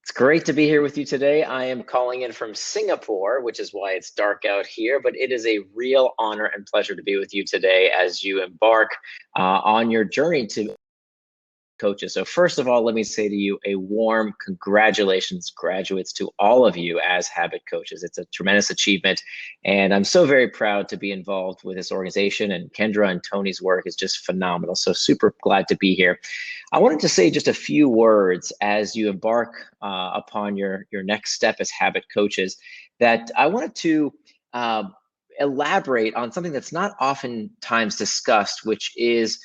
It's great to be here with you today. I am calling in from Singapore, which is why it's dark out here, but it is a real honor and pleasure to be with you today as you embark on your journey to coaches. So first of all, let me say to you a warm congratulations, graduates, to all of you as habit coaches. It's a tremendous achievement, and I'm so very proud to be involved with this organization. And Kendra and Tony's work is just phenomenal. So super glad to be here. I wanted to say just a few words as you embark upon your next step as habit coaches. That I wanted to elaborate on something that's not oftentimes discussed, which is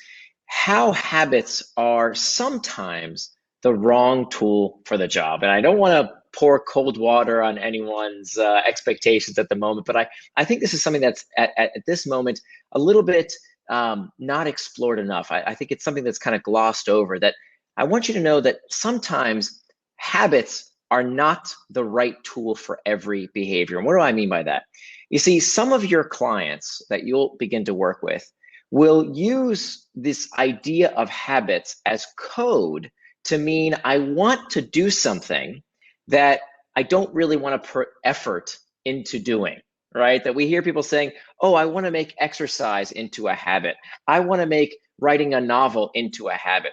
how habits are sometimes the wrong tool for the job. And I don't want to pour cold water on anyone's expectations at the moment, but I think this is something that's at this moment a little bit not explored enough. I think it's something that's kind of glossed over. That I want you to know that sometimes habits are not the right tool for every behavior. And what do I mean by that? You see, some of your clients that you'll begin to work with will use this idea of habits as code to mean I want to do something that I don't really want to put effort into doing, right? That we hear people saying, oh, I want to make exercise into a habit. I want to make writing a novel into a habit.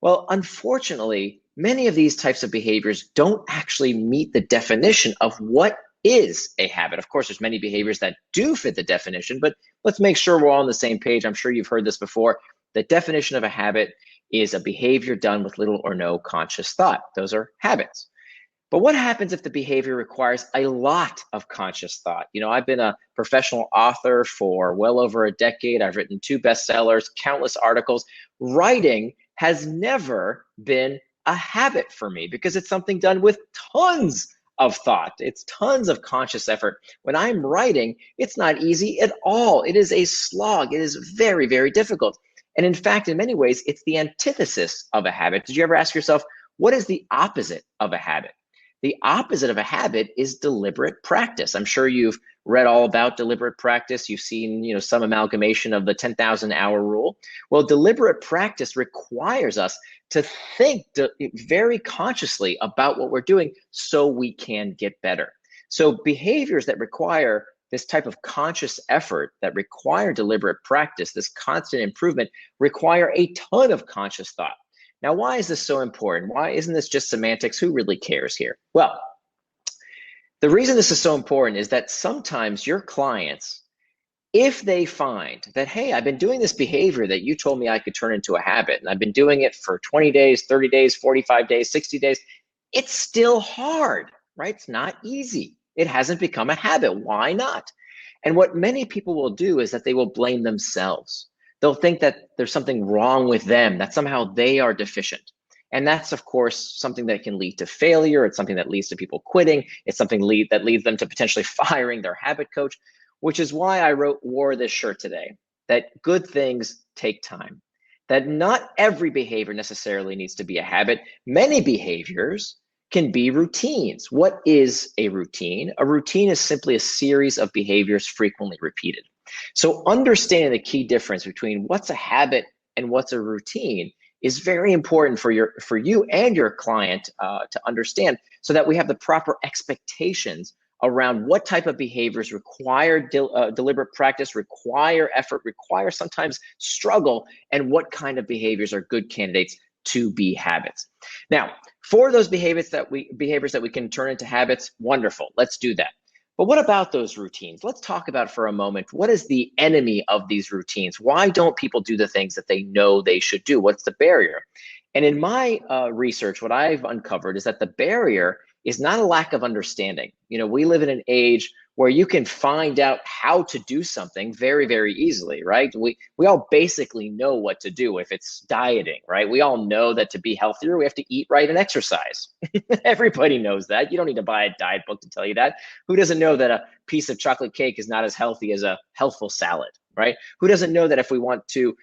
Well, unfortunately, many of these types of behaviors don't actually meet the definition of what is a habit. Of course, there's many behaviors that do fit the definition, but let's make sure we're all on the same page. I'm sure you've heard this before. The definition of a habit is a behavior done with little or no conscious thought. Those are habits. But what happens if the behavior requires a lot of conscious thought? You know, I've been a professional author for well over a decade. I've written 2 bestsellers, countless articles. Writing has never been a habit for me because it's something done with tons of thought. It's tons of conscious effort. When I'm writing, it's not easy at all. It is a slog. It is very, very difficult. And in fact, in many ways, it's the antithesis of a habit. Did you ever ask yourself, what is the opposite of a habit? The opposite of a habit is deliberate practice. I'm sure you've read all about deliberate practice. You've seen, some amalgamation of the 10,000 hour rule. Well, deliberate practice requires us to think very consciously about what we're doing so we can get better. So behaviors that require this type of conscious effort, that require deliberate practice, this constant improvement, require a ton of conscious thought. Now, why is this so important? Why isn't this just semantics? Who really cares here? Well, the reason this is so important is that sometimes your clients, if they find that, hey, I've been doing this behavior that you told me I could turn into a habit, and I've been doing it for 20 days, 30 days, 45 days, 60 days, it's still hard, right? It's not easy. It hasn't become a habit. Why not? And what many people will do is that they will blame themselves. They'll think that there's something wrong with them, that somehow they are deficient. And that's, of course, something that can lead to failure. It's something that leads to people quitting. It's something that leads them to potentially firing their habit coach, which is why I wore this shirt today, that good things take time, that not every behavior necessarily needs to be a habit. Many behaviors can be routines. What is a routine? A routine is simply a series of behaviors frequently repeated. So understanding the key difference between what's a habit and what's a routine is very important for you and your client to understand, so that we have the proper expectations around what type of behaviors require deliberate practice, require effort, require sometimes struggle, and what kind of behaviors are good candidates to be habits. Now, for those behaviors that we can turn into habits, wonderful, let's do that. But what about those routines? Let's talk about for a moment, what is the enemy of these routines? Why don't people do the things that they know they should do? What's the barrier? And in my research, what I've uncovered is that the barrier is not a lack of understanding. We live in an age where you can find out how to do something very, very easily, right? We all basically know what to do if it's dieting, right? We all know that to be healthier, we have to eat right and exercise. Everybody knows that. You don't need to buy a diet book to tell you that. Who doesn't know that a piece of chocolate cake is not as healthy as a healthful salad, right? Who doesn't know that if we want to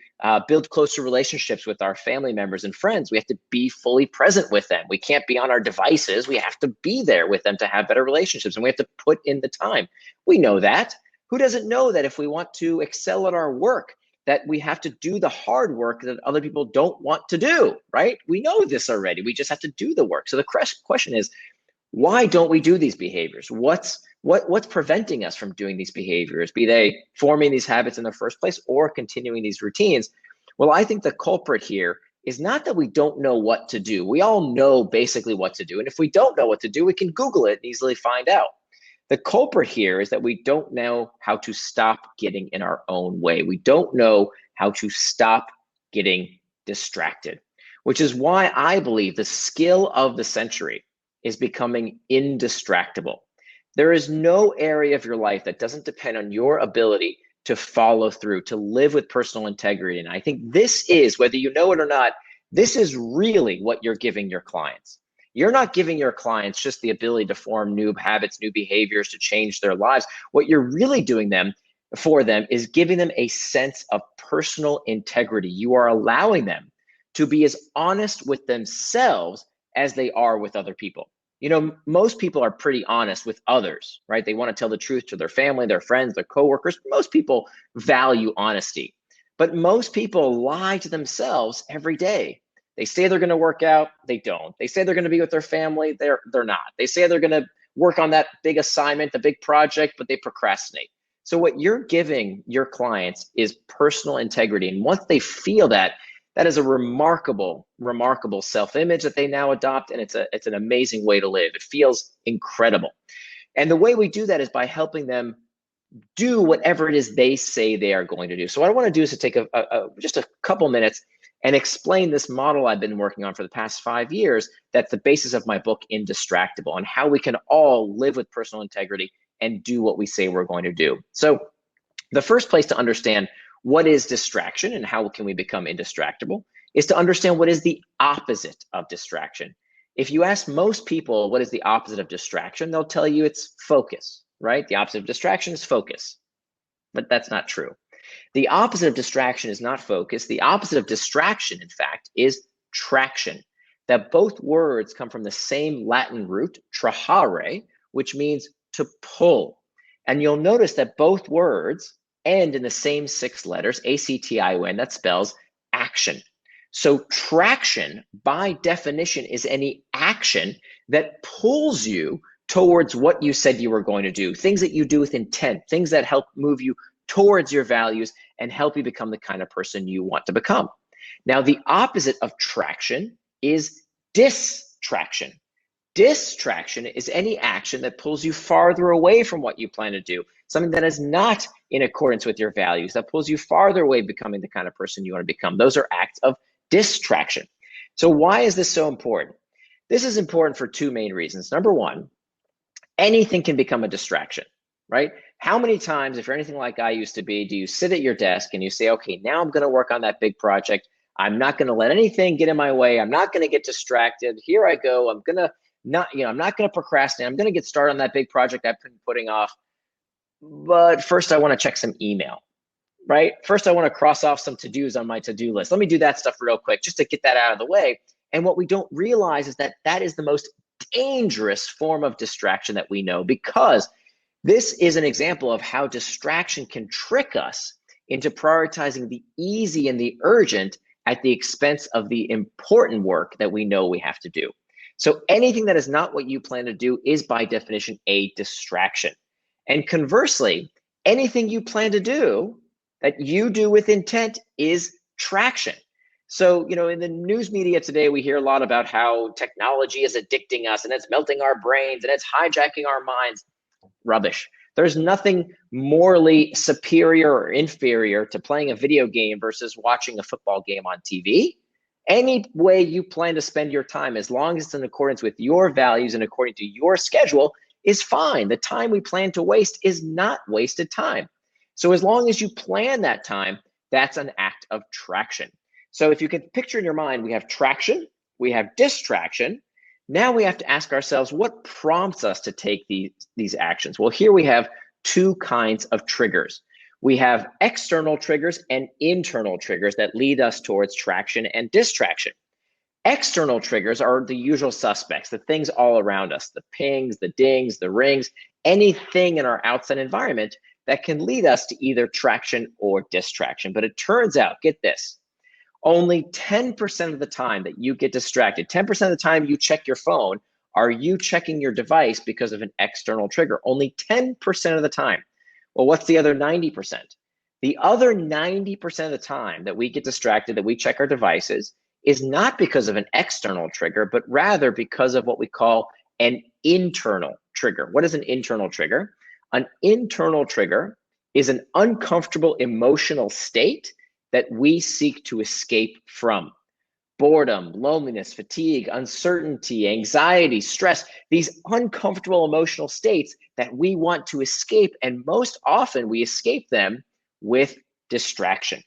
build closer relationships with our family members and friends, we have to be fully present with them. We can't be on our devices. We have to be there with them to have better relationships, and we have to put in the time. We know that. Who doesn't know that if we want to excel at our work, that we have to do the hard work that other people don't want to do, right? We know this already. We just have to do the work. So the question is, why don't we do these behaviors? What's preventing us from doing these behaviors, be they forming these habits in the first place or continuing these routines? Well, I think the culprit here is not that we don't know what to do. We all know basically what to do. And if we don't know what to do, we can Google it and easily find out. The culprit here is that we don't know how to stop getting in our own way. We don't know how to stop getting distracted, which is why I believe the skill of the century is becoming indistractable. There is no area of your life that doesn't depend on your ability to follow through, to live with personal integrity. And I think this is, whether you know it or not, this is really what you're giving your clients. You're not giving your clients just the ability to form new habits, new behaviors, to change their lives. What you're really doing for them is giving them a sense of personal integrity. You are allowing them to be as honest with themselves as they are with other people. You know, most people are pretty honest with others, right? They want to tell the truth to their family, their friends, their coworkers. Most people value honesty, but most people lie to themselves every day. They say they're going to work out, they don't. They say they're going to be with their family, they're not. They say they're going to work on that big assignment, the big project, but they procrastinate. So what you're giving your clients is personal integrity. And once they feel that, that is a remarkable, remarkable self-image that they now adopt, and it's an amazing way to live. It feels incredible. And the way we do that is by helping them do whatever it is they say they are going to do. So what I want to do is to take just a couple minutes and explain this model I've been working on for the past 5 years. That's the basis of my book, Indistractable, and how we can all live with personal integrity and do what we say we're going to do. So the first place to understand what is distraction and how can we become indistractable is to understand what is the opposite of distraction. If you ask most people what is the opposite of distraction, they'll tell you it's focus, right? The opposite of distraction is focus, but that's not true. The opposite of distraction is not focus. The opposite of distraction, in fact, is traction. That both words come from the same Latin root, trahare, which means to pull. And you'll notice that both words end in the same 6 letters, A-C-T-I-O-N, that spells action. So traction, by definition, is any action that pulls you towards what you said you were going to do, things that you do with intent, things that help move you towards your values and help you become the kind of person you want to become. Now, the opposite of traction is distraction. Distraction is any action that pulls you farther away from what you plan to do, something that is not in accordance with your values, that pulls you farther away becoming the kind of person you want to become. Those are acts of distraction. So why is this so important? This is important for 2 main reasons. Number one, anything can become a distraction, right? How many times, if you're anything like I used to be, do you sit at your desk and you say, okay, now I'm going to work on that big project. I'm not going to let anything get in my way. I'm not going to get distracted. Here I go. I'm not going to procrastinate. I'm going to get started on that big project I've been putting off. But first I want to check some email, right? First I want to cross off some to-dos on my to-do list. Let me do that stuff real quick just to get that out of the way. And what we don't realize is that that is the most dangerous form of distraction that we know, because this is an example of how distraction can trick us into prioritizing the easy and the urgent at the expense of the important work that we know we have to do. So anything that is not what you plan to do is by definition a distraction. And conversely, anything you plan to do that you do with intent is traction. So, you know, in the news media today, we hear a lot about how technology is addicting us and it's melting our brains and it's hijacking our minds. Rubbish. There's nothing morally superior or inferior to playing a video game versus watching a football game on TV. Any way you plan to spend your time, as long as it's in accordance with your values and according to your schedule, is fine. The time we plan to waste is not wasted time. So as long as you plan that time, that's an act of traction. So if you can picture in your mind, we have traction, we have distraction. Now we have to ask ourselves, what prompts us to take these actions? Well, here we have 2 kinds of triggers. We have external triggers and internal triggers that lead us towards traction and distraction. External triggers are the usual suspects, the things all around us, the pings, the dings, the rings, anything in our outside environment that can lead us to either traction or distraction. But it turns out, get this, only 10% of the time that you get distracted, 10% of the time you check your phone, are you checking your device because of an external trigger. Only 10% of the time. Well, what's the other 90%? The other 90% of the time that we get distracted, that we check our devices, is not because of an external trigger, but rather because of what we call an internal trigger. What is an internal trigger? An internal trigger is an uncomfortable emotional state that we seek to escape from. Boredom, loneliness, fatigue, uncertainty, anxiety, stress, these uncomfortable emotional states that we want to escape, and most often we escape them with distraction.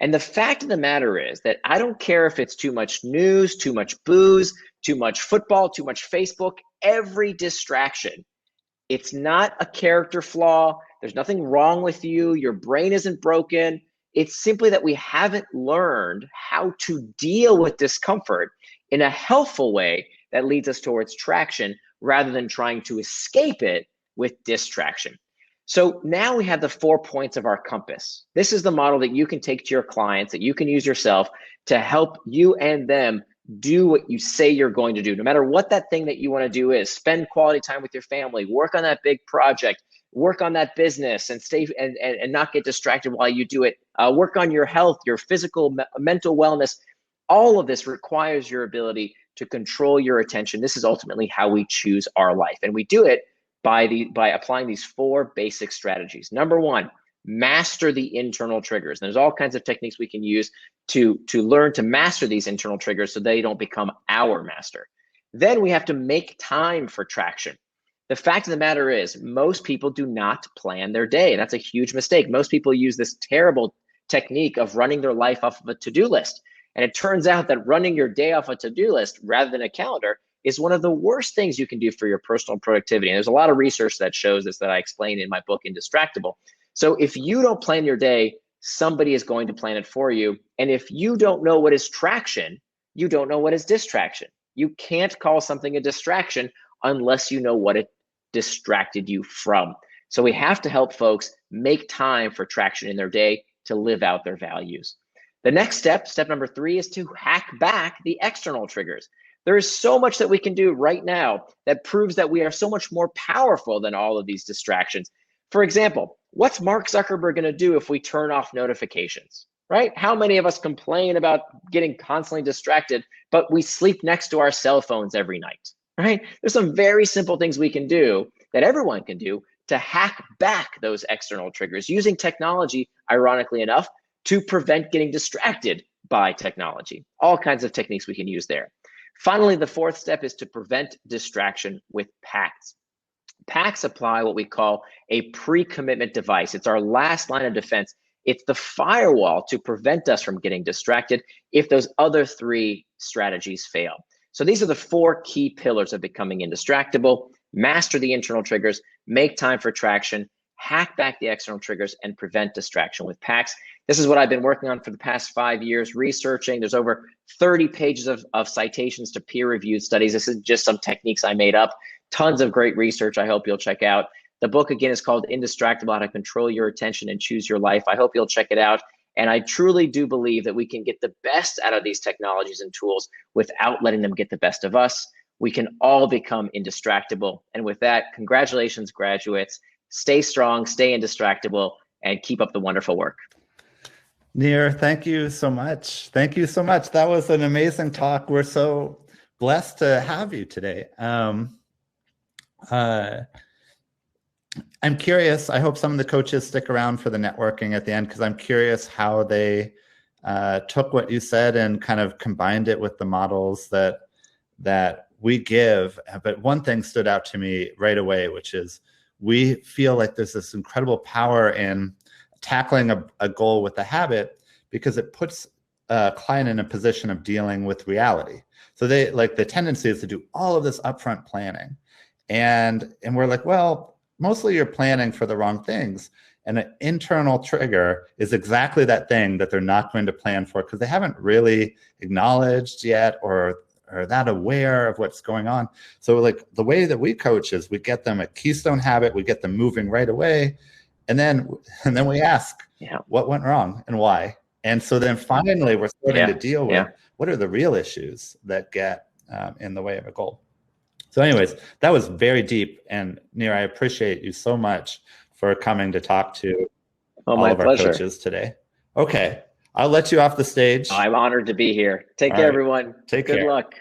And the fact of the matter is that I don't care if it's too much news, too much booze, too much football, too much Facebook, every distraction. It's not a character flaw. There's nothing wrong with you. Your brain isn't broken. It's simply that we haven't learned how to deal with discomfort in a helpful way that leads us towards traction rather than trying to escape it with distraction. So now we have the 4 points of our compass. This is the model that you can take to your clients, that you can use yourself to help you and them do what you say you're going to do. No matter what that thing that you want to do is, spend quality time with your family, work on that big project, work on that business, and stay and not get distracted while you do it. Work on your health, your physical, mental wellness. All of this requires your ability to control your attention. This is ultimately how we choose our life. And we do it by applying these 4 basic strategies. Number 1, master the internal triggers. And there's all kinds of techniques we can use to learn to master these internal triggers so they don't become our master. Then we have to make time for traction. The fact of the matter is, most people do not plan their day. That's a huge mistake. Most people use this terrible technique of running their life off of a to-do list. And it turns out that running your day off a to-do list rather than a calendar is one of the worst things you can do for your personal productivity. And there's a lot of research that shows this that I explain in my book, Indistractable. So if you don't plan your day, somebody is going to plan it for you. And if you don't know what is traction, you don't know what is distraction. You can't call something a distraction unless you know what it distracted you from. So we have to help folks make time for traction in their day to live out their values. The next step, step number 3, is to hack back the external triggers. There is so much that we can do right now that proves that we are so much more powerful than all of these distractions. For example, what's Mark Zuckerberg going to do if we turn off notifications, right? How many of us complain about getting constantly distracted, but we sleep next to our cell phones every night, right? There's some very simple things we can do that everyone can do to hack back those external triggers using technology, ironically enough, to prevent getting distracted by technology. All kinds of techniques we can use there. Finally, the 4th step is to prevent distraction with pacts. Pacts apply what we call a pre-commitment device. It's our last line of defense. It's the firewall to prevent us from getting distracted if those other 3 strategies fail. So these are the 4 key pillars of becoming indistractable: master the internal triggers, make time for traction, hack back the external triggers, and prevent distraction with pacts. This is what I've been working on for the past 5 years, researching. There's over 30 pages of citations to peer-reviewed studies. This is just some techniques I made up. Tons of great research I hope you'll check out. The book, again, is called Indistractable: How to Control Your Attention and Choose Your Life. I hope you'll check it out. And I truly do believe that we can get the best out of these technologies and tools without letting them get the best of us. We can all become indistractable. And with that, congratulations, graduates. Stay strong, stay indistractable, and keep up the wonderful work. Nir, thank you so much. Thank you so much. That was an amazing talk. We're so blessed to have you today. I'm curious. I hope some of the coaches stick around for the networking at the end, because I'm curious how they took what you said and kind of combined it with the models that we give. But one thing stood out to me right away, which is we feel like there's this incredible power in tackling a goal with a habit, because it puts a client in a position of dealing with reality. So they like the tendency is to do all of this upfront planning. And we're like, well, mostly you're planning for the wrong things. And an internal trigger is exactly that thing that they're not going to plan for, because they haven't really acknowledged yet or that aware of what's going on. So like the way that we coach is we get them a keystone habit, we get them moving right away. And then we ask, Yeah. what went wrong and why? And so then finally we're starting to deal with what are the real issues that get in the way of a goal. So anyways, that was very deep. And Nir, I appreciate you so much for coming to talk to all of our coaches today. Okay, I'll let you off the stage. I'm honored to be here. Take care, everyone. Take care. Good luck.